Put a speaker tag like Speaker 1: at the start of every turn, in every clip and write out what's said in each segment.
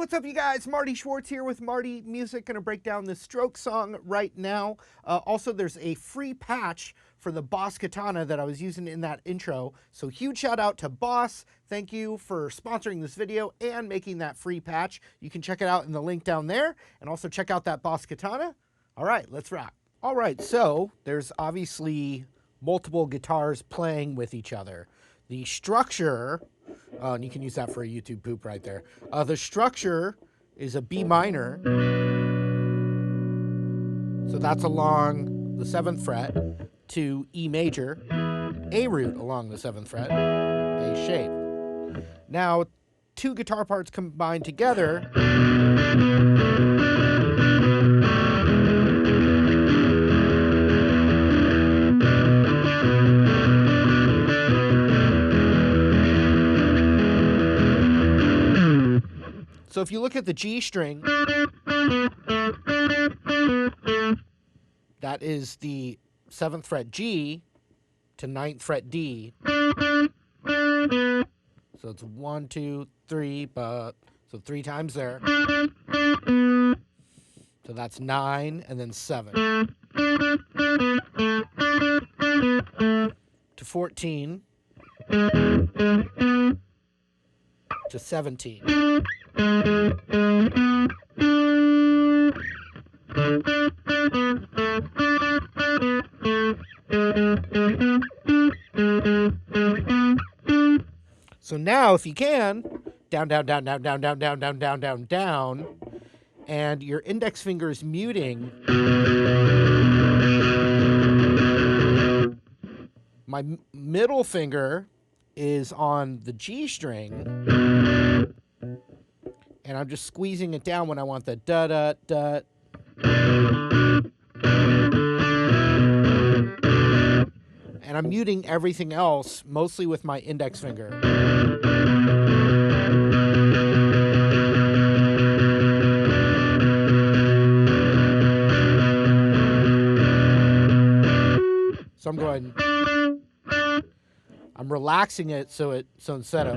Speaker 1: What's up, you guys? Marty Schwartz here with Marty Music. Gonna break down this stroke song right now. Also, there's a free patch for the Boss Katana that I was using in that intro. So huge shout out to Boss. Thank you for sponsoring this video and making that free patch. You can check it out in the link down there, and also check out that Boss Katana. All right, let's rock. All right, so there's obviously multiple guitars playing with each other. The structure, and you can use that for a YouTube poop right there. The structure is a B minor. So that's along the 7th fret to E major, A root along the 7th fret, A shape. Now, two guitar parts combined together. So if you look at the G string, that is the 7th fret G to 9th fret D. So it's 1, 2, 3, but so 3 times there. So that's 9 and then 7. To 14. To 17. So now, if you can, down, down, down, down, down, down, down, down, down, down, down, and your index finger is muting. My middle finger is on the G string, and I'm just squeezing it down when I want the da-da-da. And I'm muting everything else, mostly with my index finger. So I'm going, I'm relaxing it so instead of,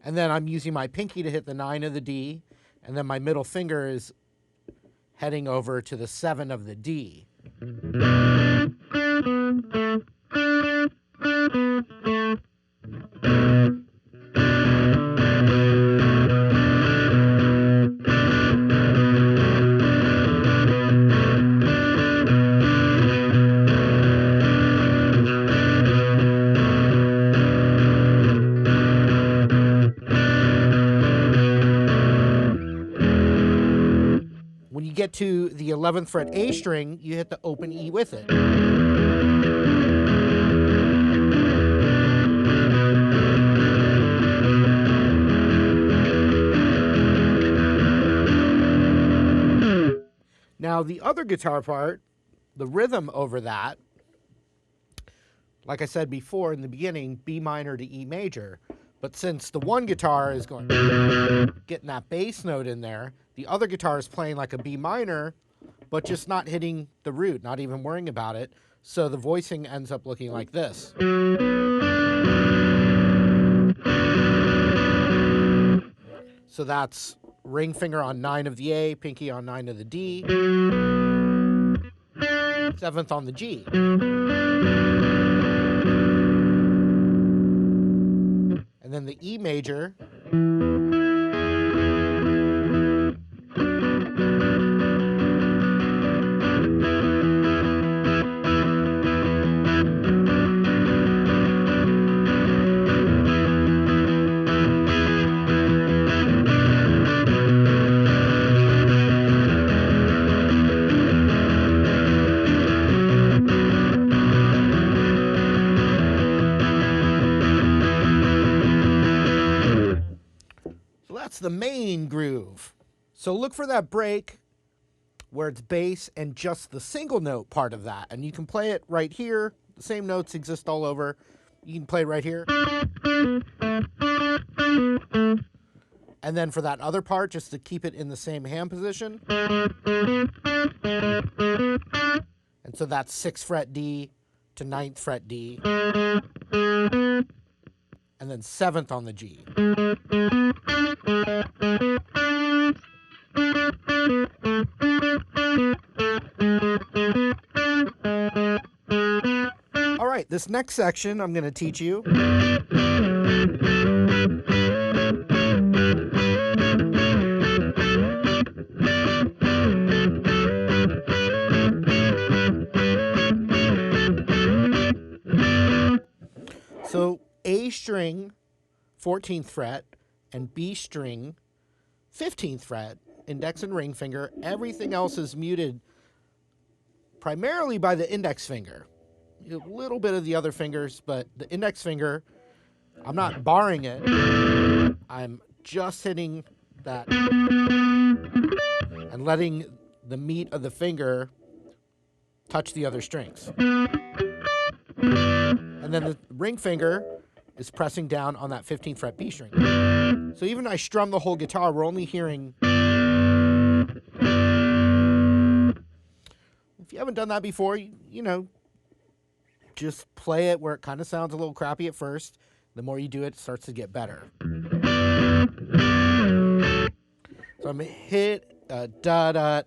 Speaker 1: and then I'm using my pinky to hit the 9 of the D, and then my middle finger is heading over to the 7 of the D. When you get to the 11th fret A string, you hit the open E with it. Now, the other guitar part, the rhythm over that, like I said before in the beginning, B minor to E major. But since the one guitar is going, getting that bass note in there, the other guitar is playing like a B minor, but just not hitting the root, not even worrying about it. So the voicing ends up looking like this. So that's ring finger on 9 of the A, pinky on 9 of the D, 7th on the G. And then the E major. That's the main groove. So look for that break where it's bass and just the single note part of that. And you can play it right here. The same notes exist all over. You can play right here. And then for that other part, just to keep it in the same hand position. And so that's 6th fret D to 9th fret D. And then 7th on the G. All right, this next section I'm going to teach you. So A string, 14th fret, and B string, 15th fret, index and ring finger. Everything else is muted primarily by the index finger. A little bit of the other fingers, but the index finger, I'm not barring it. I'm just hitting that and letting the meat of the finger touch the other strings. And then the ring finger is pressing down on that 15th fret B string. So even I strum the whole guitar, we're only hearing. If you haven't done that before, you know, just play it where it kind of sounds a little crappy at first. The more you do it, it starts to get better. So I'm hit da da.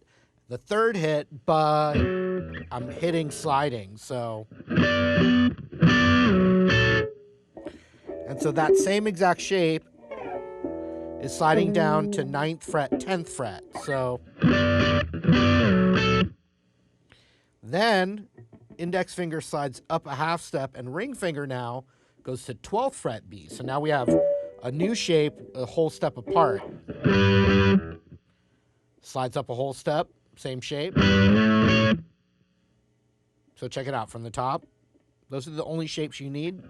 Speaker 1: The third hit, but I'm hitting sliding. So. And so that same exact shape is sliding down to 9th fret, 10th fret. So then index finger slides up a half step and ring finger now goes to 12th fret B. So now we have a new shape, a whole step apart. Slides up a whole step, same shape. So check it out from the top. Those are the only shapes you need.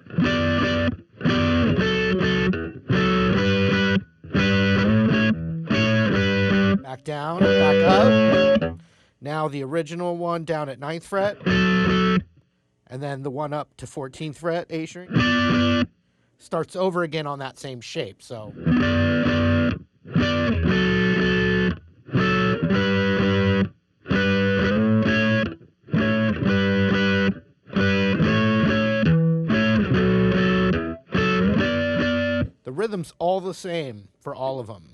Speaker 1: Back down, back up. Now the original one down at 9th fret. And then the one up to 14th fret, A string. Starts over again on that same shape, so. The rhythm's all the same for all of them.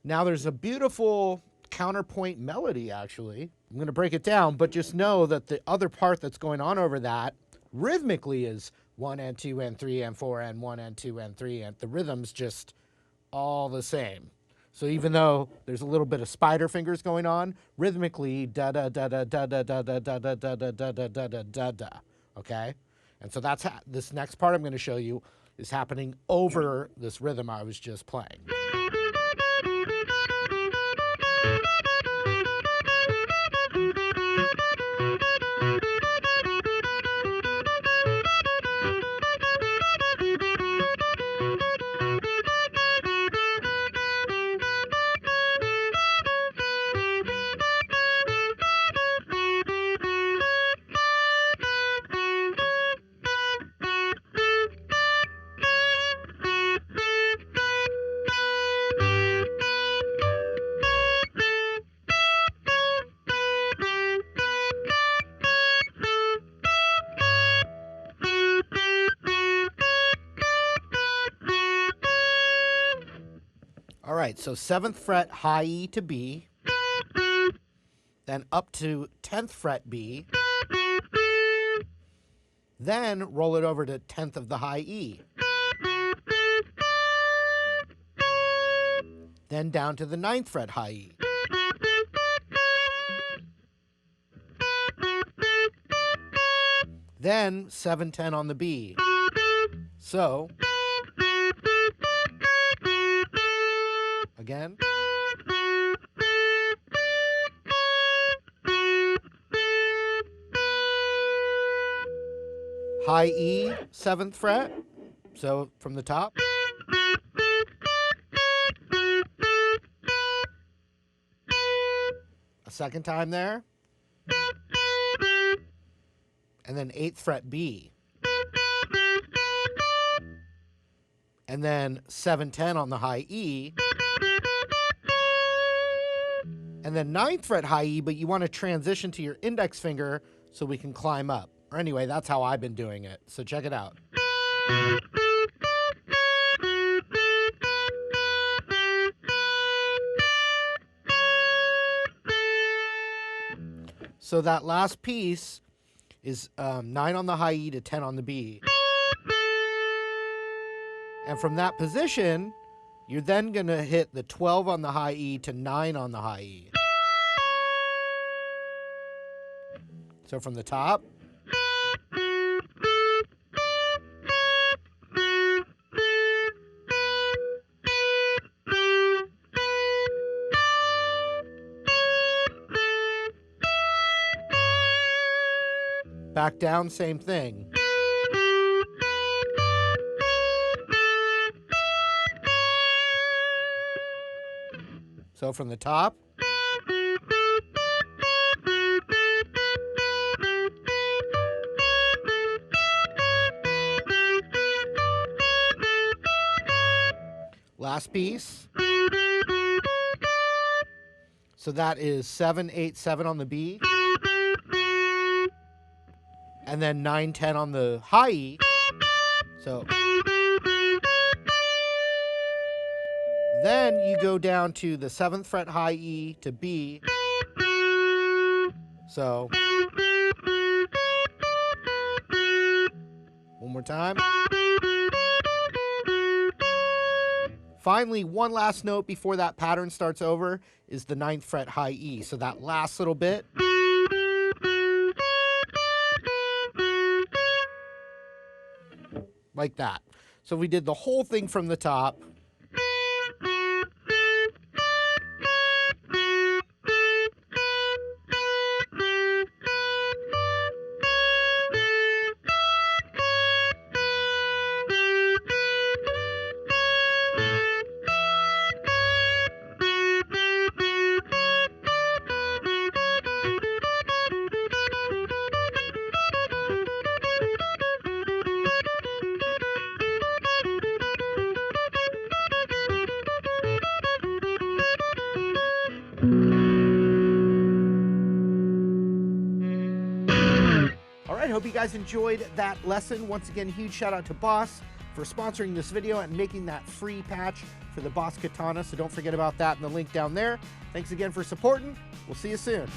Speaker 1: Now there's a beautiful counterpoint melody, actually. I'm going to break it down, but just know that the other part that's going on over that rhythmically is 1 and 2 and 3 and 4 and 1 and 2 and 3, and the rhythm's just all the same. So even though there's a little bit of spider fingers going on, rhythmically da da da da da da da da da da da da da da da da da da. Okay? And so that's this next part I'm going to show you is happening over this rhythm I was just playing. All right, so 7th fret high E to B, then up to 10th fret B, then roll it over to 10th of the high E, then down to the 9th fret high E, then 7/10 on the B. So again. High E, 7th fret. So from the top. A second time there. And then 8th fret B. And then 7-10 on the high E. And then 9th fret high E, but you want to transition to your index finger so we can climb up. Or anyway, that's how I've been doing it. So check it out. So that last piece is 9 on the high E to 10 on the B. And from that position, you're then going to hit the 12 on the high E to 9 on the high E. So from the top. Back down, same thing. So from the top. Last piece. So that is 7, 8, 7 on the B. And then 9, 10 on the high E. So then you go down to the 7th fret high E to B. So one more time. Finally, one last note before that pattern starts over is the 9th fret high E. So that last little bit. Like that. So we did the whole thing from the top. Alright, hope you guys enjoyed that lesson. Once again, huge shout out to Boss for sponsoring this video and making that free patch for the Boss Katana, so don't forget about that in the link down there. Thanks again for supporting. We'll see you soon.